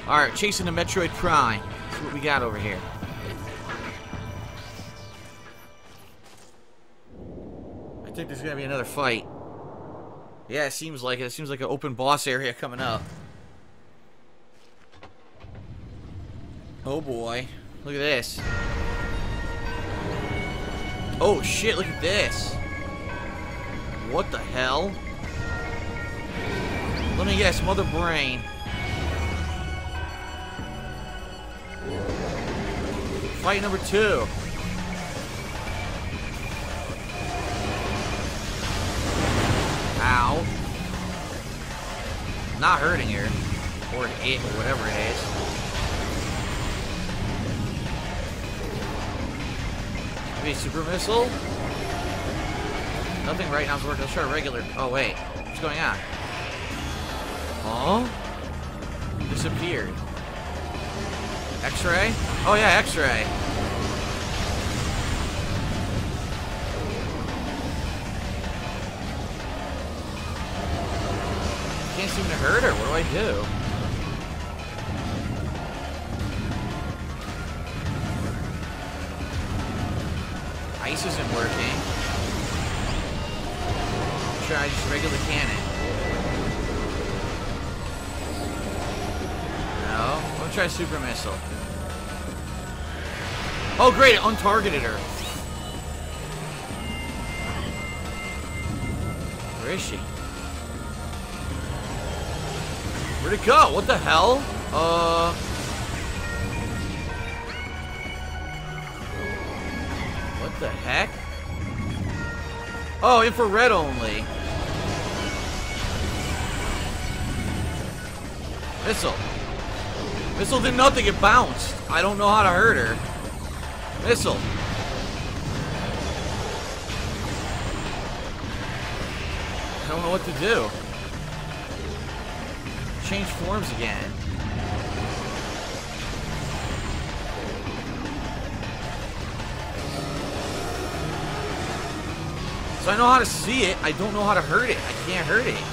Alright, chasing the Metroid Prime. See what we got over here. I think there's gonna be another fight. Yeah, it seems like it. It seems like an open boss area coming up. Oh boy. Look at this. Oh shit, look at this. What the hell? Let me guess, Mother Brain. Fight number 2. Ow. Not hurting her. Or it, or whatever it is. Maybe a super missile? Nothing right now is working. Let's try a regular. Oh, wait. What's going on? Huh? Disappeared. X-ray? Oh, yeah, X-ray. Can't seem to hurt her. What do I do? Ice isn't working. Try just regular cannon. No. I'm gonna try super missile. Oh great, it untargeted her. Where is she? Where'd it go? What the hell? What the heck? Oh, infrared only. Missile. Missile did nothing, it bounced. I don't know how to hurt her. Missile. I don't know what to do. Change forms again. So I know how to see it, I don't know how to hurt it. I can't hurt it.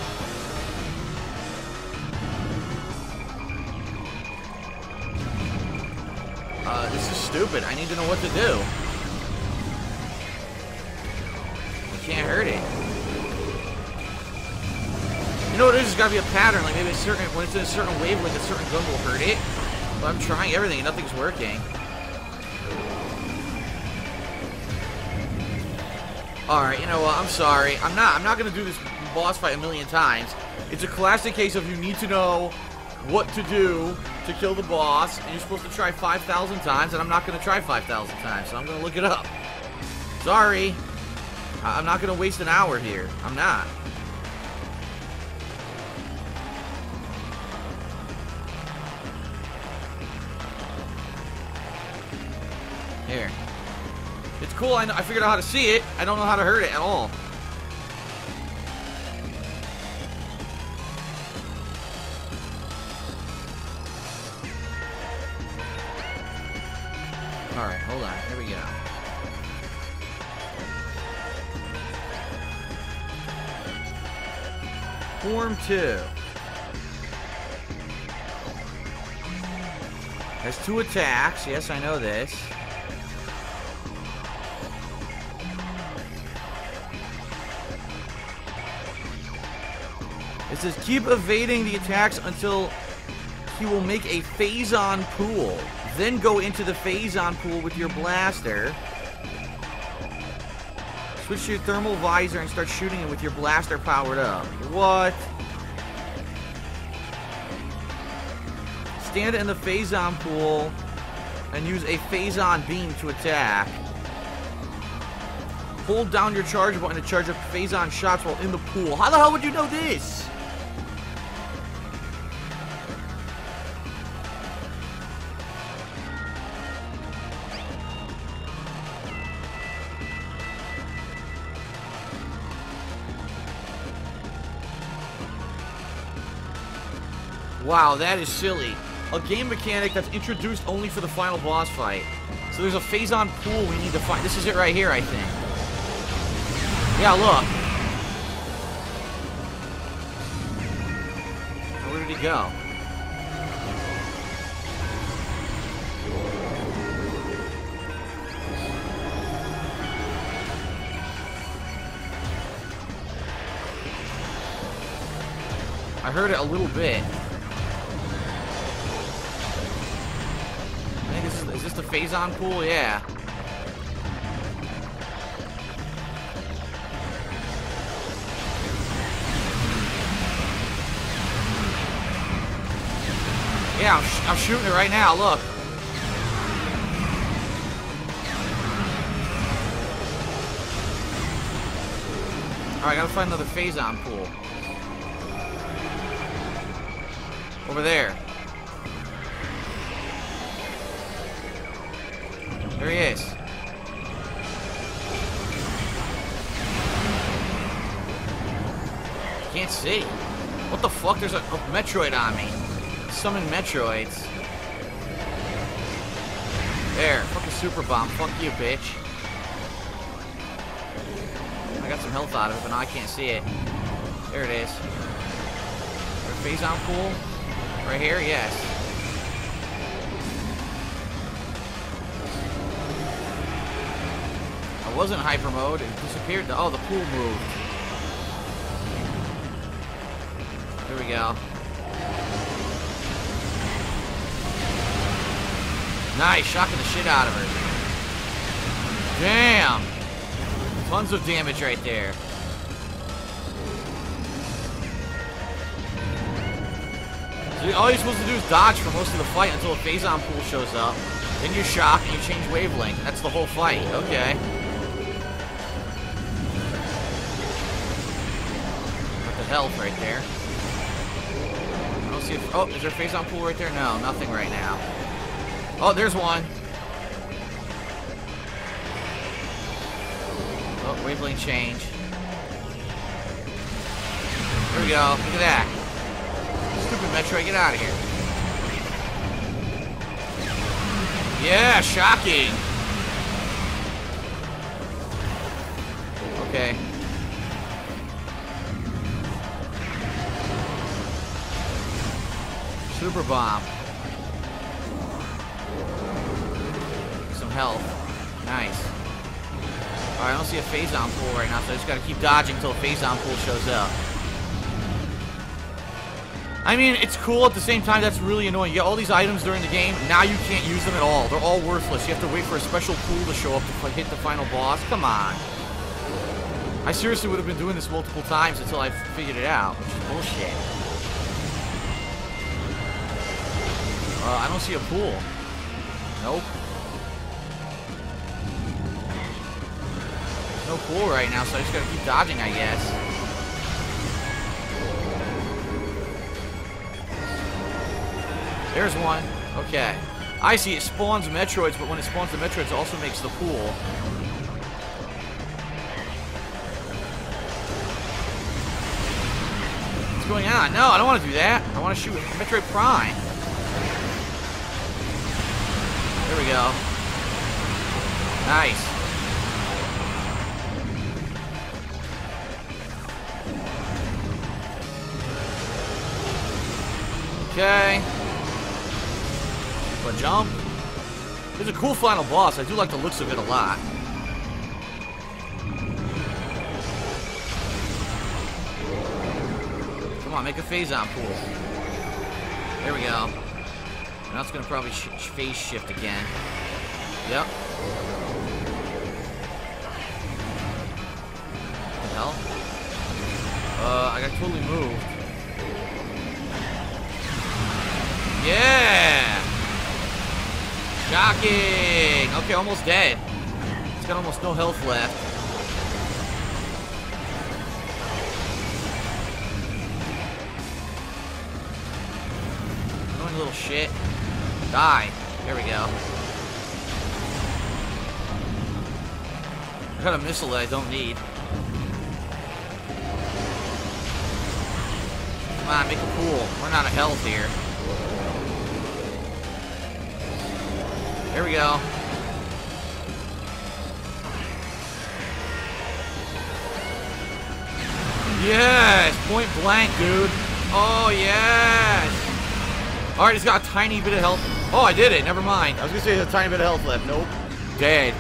This is stupid. I need to know what to do. I can't hurt it. You know what it is? There's gotta be a pattern. Like maybe a certain, when it's in a certain wavelength, a certain gun will hurt it. But I'm trying everything and nothing's working. Alright, you know what? I'm sorry. I'm not gonna do this boss fight a million times. It's a classic case of you need to know what to do to kill the boss, and you're supposed to try 5,000 times, and I'm not gonna try 5,000 times, so I'm gonna look it up. Sorry. I'm not gonna waste an hour here. I'm not. Here. It's cool, I figured out how to see it. I don't know how to hurt it at all. Alright, hold on. Here we go. Form 2. Has 2 attacks. Yes, I know this. It says keep evading the attacks until he will make a phase-on pool. Then go into the phase-on pool with your blaster. Switch to your thermal visor and start shooting it with your blaster powered up. What? Stand in the phase-on pool and use a phase-on beam to attack. Hold down your charge button to charge up phase-on shots while in the pool. How the hell would you know this? Wow, that is silly. A game mechanic that's introduced only for the final boss fight. So there's a phase-on pool we need to find. This is it right here, I think. Yeah, look. Where did he go? I heard it a little bit. I think is this the Phazon pool? Yeah. Yeah, I'm shooting it right now, look. Alright, I gotta find another Phazon pool. Over there. There he is. Can't see. What the fuck? There's a Metroid on me. Summon Metroids. There. Fucking Super Bomb. Fuck you, bitch. I got some health out of it, but now I can't see it. There it is. Phazon pool? Right here? Yes. I was in hyper mode. It disappeared. Oh, the pool moved. Here we go. Nice. Shocking the shit out of her. Damn. Tons of damage right there. So all you're supposed to do is dodge for most of the fight until a Phazon pool shows up. Then you shock and you change wavelength. That's the whole fight. Okay. Got the health right there. I don't see if... Oh, is there a Phazon pool right there? No, nothing right now. Oh, there's one. Oh, wavelength change. There we go. Look at that. Stupid Metroid, get out of here. Yeah, shocking. Okay. Super Bomb. Some health. Nice. Alright, I don't see a Phazon pool right now, so I just gotta keep dodging until a Phazon pool shows up. I mean, it's cool at the same time. That's really annoying. You get all these items during the game. Now you can't use them at all. They're all worthless. You have to wait for a special pool to show up to hit the final boss. Come on. I seriously would have been doing this multiple times until I figured it out, which is bullshit. I don't see a pool. Nope. There's no pool right now, so I just gotta keep dodging, I guess. There's one. Okay. I see it spawns Metroids, but when it spawns the Metroids, it also makes the pool. What's going on? No, I don't want to do that. I want to shoot Metroid Prime. There we go. Nice. Okay. But jump. It's a cool final boss. I do like the looks of it a lot. Come on, make a Phazon pool. There we go. Now it's going to probably phase shift again. Yep. What the hell? I got totally moved. Yeah! Shocking! Okay, almost dead. It's got almost no health left. Annoying little shit. Die. There we go. I got a missile that I don't need. Come on, make a pool. Run out of health here. There we go. Yes! Point blank, dude. Oh, yes! Alright, he's got a tiny bit of health. Oh, I did it. Never mind. I was going to say there's a tiny bit of health left. Nope. Dead.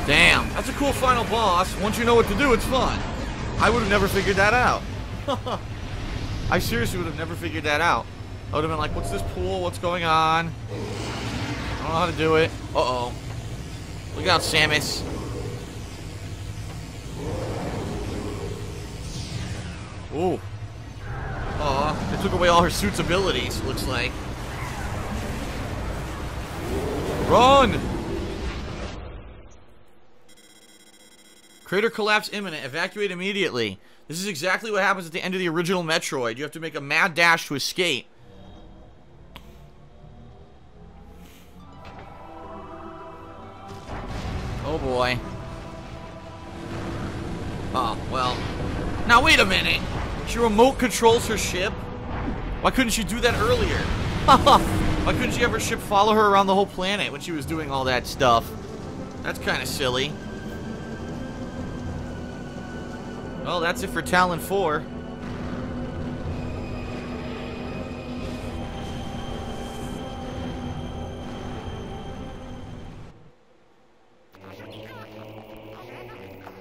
Damn. That's a cool final boss. Once you know what to do, it's fun. I would have never figured that out. I seriously would have never figured that out. I would have been like, what's this pool? What's going on? I don't know how to do it. Uh-oh. Look out, Samus. Ooh. Aw, they took away all her suit's abilities, looks like. Run! Crater collapse imminent. Evacuate immediately. This is exactly what happens at the end of the original Metroid. You have to make a mad dash to escape. Oh boy. Oh, well. Now wait a minute. She remote controls her ship? Why couldn't she do that earlier? Why couldn't she have her ship follow her around the whole planet when she was doing all that stuff? That's kind of silly. Well, that's it for Talon 4.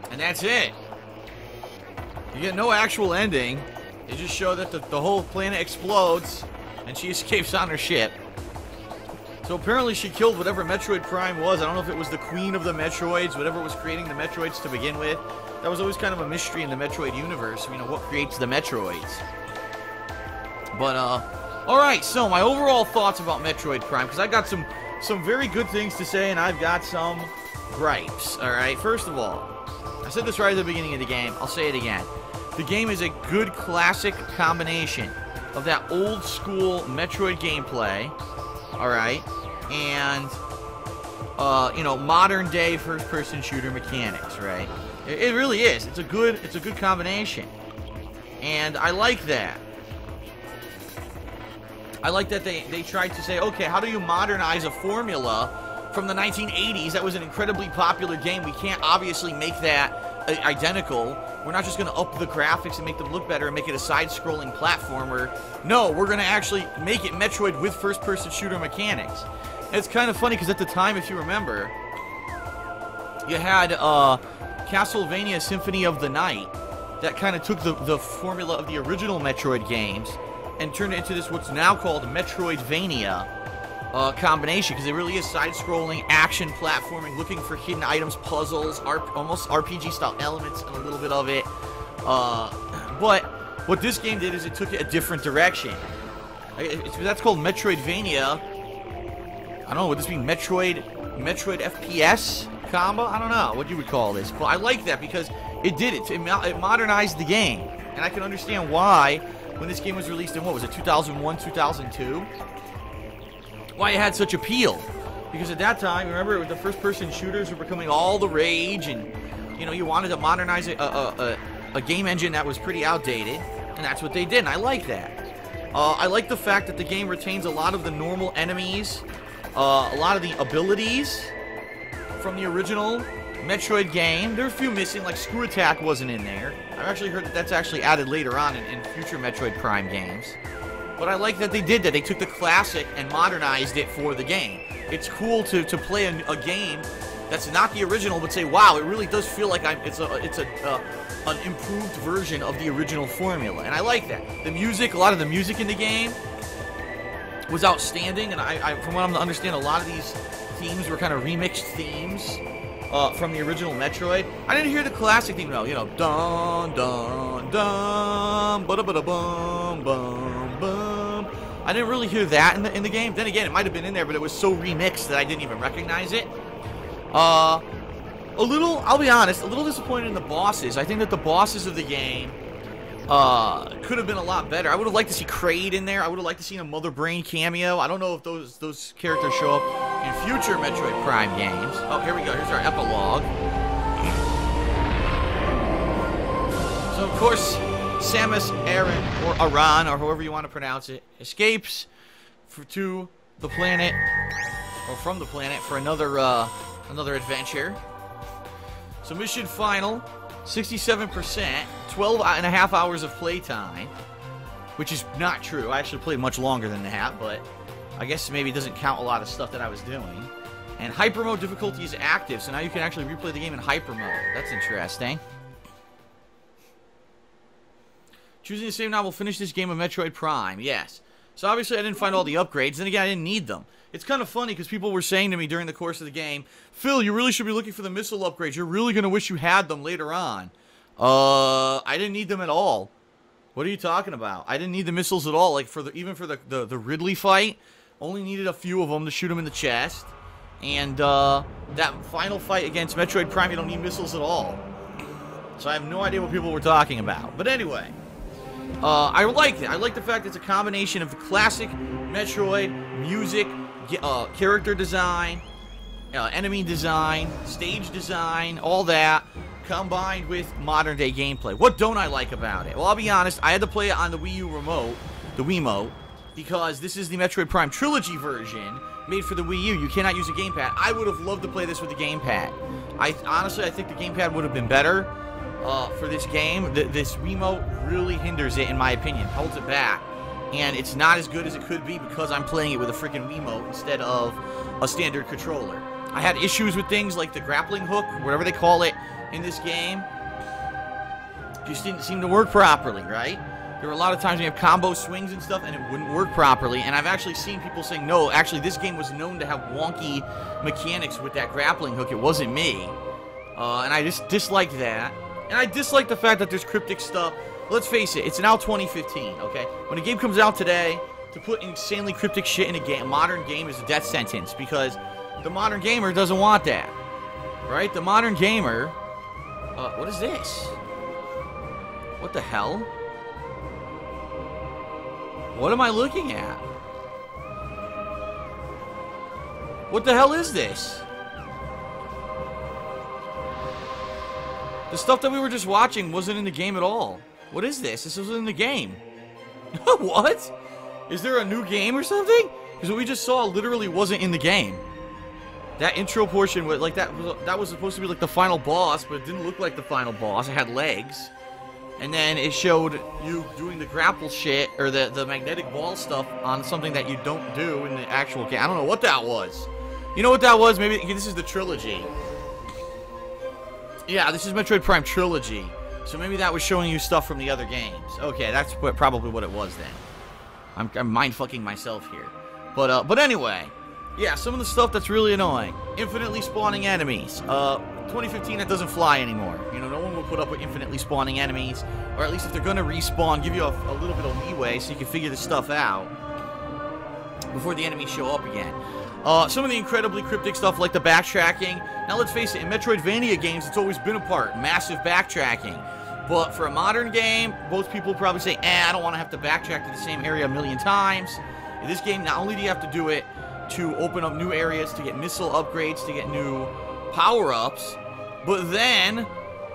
And that's it. You get no actual ending. They just show that the whole planet explodes and she escapes on her ship. So apparently she killed whatever Metroid Prime was. I don't know if it was the queen of the Metroids, whatever was creating the Metroids to begin with. That was always kind of a mystery in the Metroid universe, you know, what creates the Metroids. But, alright, so my overall thoughts about Metroid Prime, because I've got some very good things to say, and I've got some gripes, alright? First of all, I said this right at the beginning of the game, I'll say it again. The game is a good classic combination of that old school Metroid gameplay, alright, and, you know, modern day first-person shooter mechanics, right? It really is. It's a good combination. And I like that. I like that they tried to say, okay, how do you modernize a formula from the 1980s that was an incredibly popular game? We can't obviously make that identical. We're not just going to up the graphics and make them look better and make it a side-scrolling platformer. No, we're going to actually make it Metroid with first-person shooter mechanics. And it's kind of funny because at the time, if you remember, you had Castlevania Symphony of the Night that kind of took the formula of the original Metroid games and turned it into this what's now called Metroidvania combination, because it really is side-scrolling, action platforming, looking for hidden items, puzzles, almost RPG-style elements, and a little bit of it. But what this game did is it took it a different direction. That's called Metroidvania. I don't know, would this be Metroid FPS combo? I don't know what you would call this, but I like that because it did it. It modernized the game, and I can understand why when this game was released in, what was it, 2001, 2002? Why it had such appeal. Because at that time, remember, the first-person shooters were becoming all the rage, and, you know, you wanted to modernize a game engine that was pretty outdated, and that's what they did, and I like that. I like the fact that the game retains a lot of the normal enemies, a lot of the abilities from the original Metroid game. There are a few missing, like Screw Attack wasn't in there. I've actually heard that that's actually added later on in future Metroid Prime games. But I like that they did that. They took the classic and modernized it for the game. It's cool to play a game that's not the original, but say, wow, it really does feel like it's an improved version of the original formula. And I like that. The music, a lot of the music in the game was outstanding, and I from what I'm to understand, a lot of these themes were kind of remixed themes from the original Metroid. I didn't hear the classic theme though, you know, dun dun dun, ba da ba da bum bum bum. I didn't really hear that in the game. Then again, it might have been in there, but it was so remixed that I didn't even recognize it. A little, I'll be honest, a little disappointed in the bosses. I think that the bosses of the game could have been a lot better. I would have liked to see Kraid in there. I would have liked to see a Mother Brain cameo. I don't know if those characters show up in future Metroid Prime games. Oh, here we go. Here's our epilogue. So, of course, Samus Aran, or Aran, or however you want to pronounce it, escapes to the planet, or from the planet, for another adventure. So, mission final, 67%, 12 and a half hours of playtime, which is not true. I actually played much longer than that, but I guess maybe it doesn't count a lot of stuff that I was doing. And hyper mode difficulty is active, so now you can actually replay the game in hyper mode. That's interesting. Choosing to save now will finish this game of Metroid Prime. Yes. So obviously I didn't find all the upgrades. Then again, I didn't need them. It's kind of funny because people were saying to me during the course of the game, Phil, you really should be looking for the missile upgrades. You're really going to wish you had them later on. I didn't need them at all. What are you talking about? I didn't need the missiles at all. Like, even for the Ridley fight, only needed a few of them to shoot him in the chest. And that final fight against Metroid Prime, you don't need missiles at all. So I have no idea what people were talking about. But anyway, I like it. I like the fact it's a combination of the classic Metroid music, character design, enemy design, stage design, all that, combined with modern-day gameplay. What don't I like about it? Well, I'll be honest, I had to play it on the Wii U remote, the Wiimote, because this is the Metroid Prime Trilogy version made for the Wii U. You cannot use a gamepad. I would have loved to play this with a gamepad. Honestly, I think the gamepad would have been better for this game. This Wiimote really hinders it, in my opinion, holds it back. And it's not as good as it could be because I'm playing it with a freaking Wiimote instead of a standard controller. I had issues with things like the grappling hook, whatever they call it, in this game. Just didn't seem to work properly, right? There were a lot of times when you have combo swings and stuff and it wouldn't work properly. And I've actually seen people saying, no, actually this game was known to have wonky mechanics with that grappling hook. It wasn't me. And I just disliked that. And I dislike the fact that there's cryptic stuff. Let's face it, it's now 2015, okay? When a game comes out today, to put insanely cryptic shit in a modern game is a death sentence, because the modern gamer doesn't want that, right? The modern gamer... what is this? What the hell? What am I looking at? What the hell is this? The stuff that we were just watching wasn't in the game at all. What is this? This wasn't in the game. What? Is there a new game or something? Because what we just saw literally wasn't in the game. That intro portion was like that was supposed to be like the final boss, but it didn't look like the final boss. It had legs. And then it showed you doing the grapple shit or the magnetic ball stuff on something that you don't do in the actual game. I don't know what that was. You know what that was? Maybe this is the trilogy. Yeah, this is Metroid Prime Trilogy. So maybe that was showing you stuff from the other games. Okay, that's probably what it was then. I'm mind-fucking myself here. But anyway, yeah, some of the stuff that's really annoying. Infinitely spawning enemies. 2015, that doesn't fly anymore. You know, no one will put up with infinitely spawning enemies. Or at least if they're going to respawn, give you a little bit of leeway so you can figure this stuff out before the enemies show up again. Some of the incredibly cryptic stuff like the backtracking. Now let's face it, in Metroidvania games, it's always been a part. Massive backtracking. But for a modern game, most people probably say, I don't want to have to backtrack to the same area a million times. In this game, not only do you have to do it to open up new areas, to get missile upgrades, to get new power-ups, but then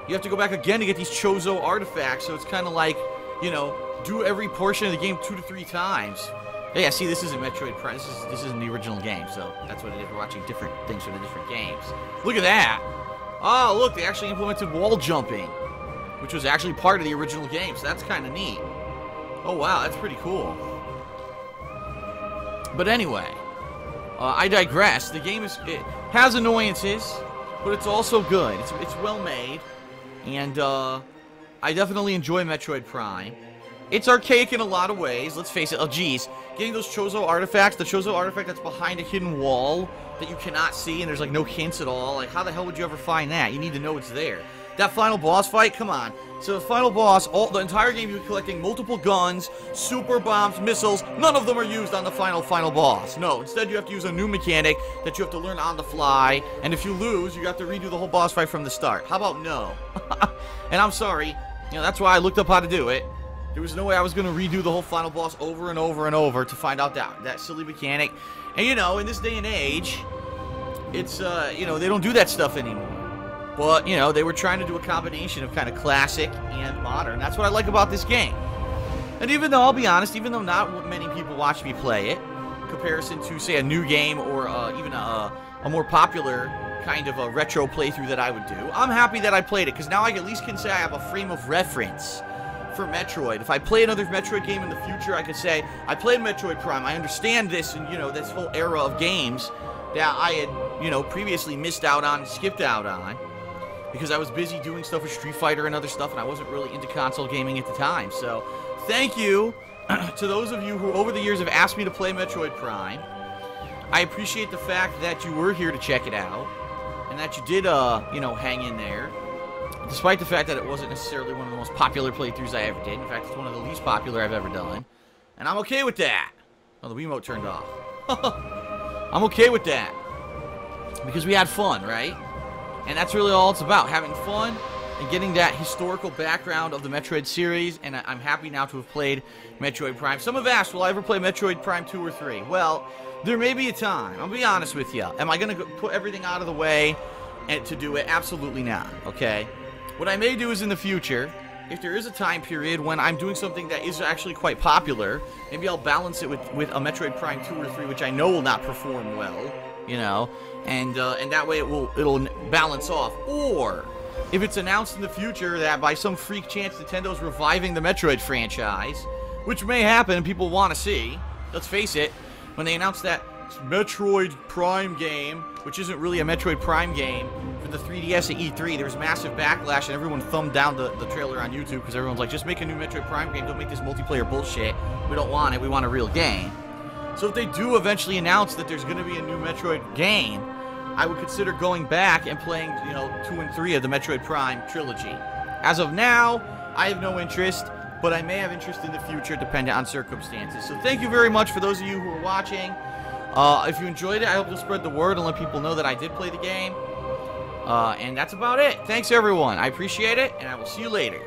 you have to go back again to get these Chozo artifacts. So it's kind of like, you know, do every portion of the game 2 to 3 times. Yeah, see, this isn't Metroid Prime. This isn't the original game, so that's what it is. We're watching different things from the different games. Look at that! Oh, look, they actually implemented wall jumping, which was actually part of the original game, so that's kind of neat. Oh, wow, that's pretty cool. But anyway, I digress. The game it has annoyances, but it's also good. It's well made, and I definitely enjoy Metroid Prime. It's archaic in a lot of ways, let's face it. Oh, geez. Getting those Chozo artifacts, the Chozo artifact that's behind a hidden wall that you cannot see, and there's, like, no hints at all. Like, how the hell would you ever find that? You need to know it's there. That final boss fight, come on. So the final boss, the entire game you're collecting multiple guns, super bombs, missiles. None of them are used on the final boss. No, instead you have to use a new mechanic that you have to learn on the fly. And if you lose, you have to redo the whole boss fight from the start. How about no? And I'm sorry. You know, that's why I looked up how to do it. There was no way I was going to redo the whole final boss over and over and over to find out that silly mechanic. And, you know, in this day and age, it's, you know, they don't do that stuff anymore. But, you know, they were trying to do a combination of kind of classic and modern. That's what I like about this game. And even though, I'll be honest, even though not many people watch me play it, in comparison to, say, a new game or even a more popular kind of a retro playthrough that I would do, I'm happy that I played it, because now I at least can say I have a frame of reference for Metroid. If I play another Metroid game in the future, I could say, I played Metroid Prime, I understand this, and, you know, this whole era of games that I had, you know, previously missed out on and skipped out on, because I was busy doing stuff with Street Fighter and other stuff, and I wasn't really into console gaming at the time. So thank you to those of you who over the years have asked me to play Metroid Prime. I appreciate the fact that you were here to check it out, and that you did, you know, hang in there, despite the fact that it wasn't necessarily one of the most popular playthroughs I ever did. In fact, it's one of the least popular I've ever done, and I'm okay with that. Oh, the Wiimote turned off. I'm okay with that, because we had fun, right? And that's really all it's about, having fun and getting that historical background of the Metroid series, and I'm happy now to have played Metroid Prime. Some have asked, will I ever play Metroid Prime 2 or 3? Well, there may be a time. I'll be honest with you. Am I going to put everything out of the way and to do it? Absolutely not, okay? What I may do is in the future, if there is a time period when I'm doing something that is actually quite popular, maybe I'll balance it with a Metroid Prime 2 or 3, which I know will not perform well, you know, and that way it'll balance off. Or if it's announced in the future that by some freak chance Nintendo's reviving the Metroid franchise, which may happen and people want to see, let's face it, when they announced that Metroid Prime game, which isn't really a Metroid Prime game, for the 3DS at E3, there was massive backlash and everyone thumbed down the trailer on YouTube because everyone's like, just make a new Metroid Prime game, don't make this multiplayer bullshit. We don't want it, we want a real game. So if they do eventually announce that there's going to be a new Metroid game, I would consider going back and playing, you know, 2 and 3 of the Metroid Prime trilogy. As of now, I have no interest, but I may have interest in the future depending on circumstances. So thank you very much for those of you who are watching. If you enjoyed it, I hope you'll spread the word and let people know that I did play the game. And that's about it. Thanks, everyone. I appreciate it, and I will see you later.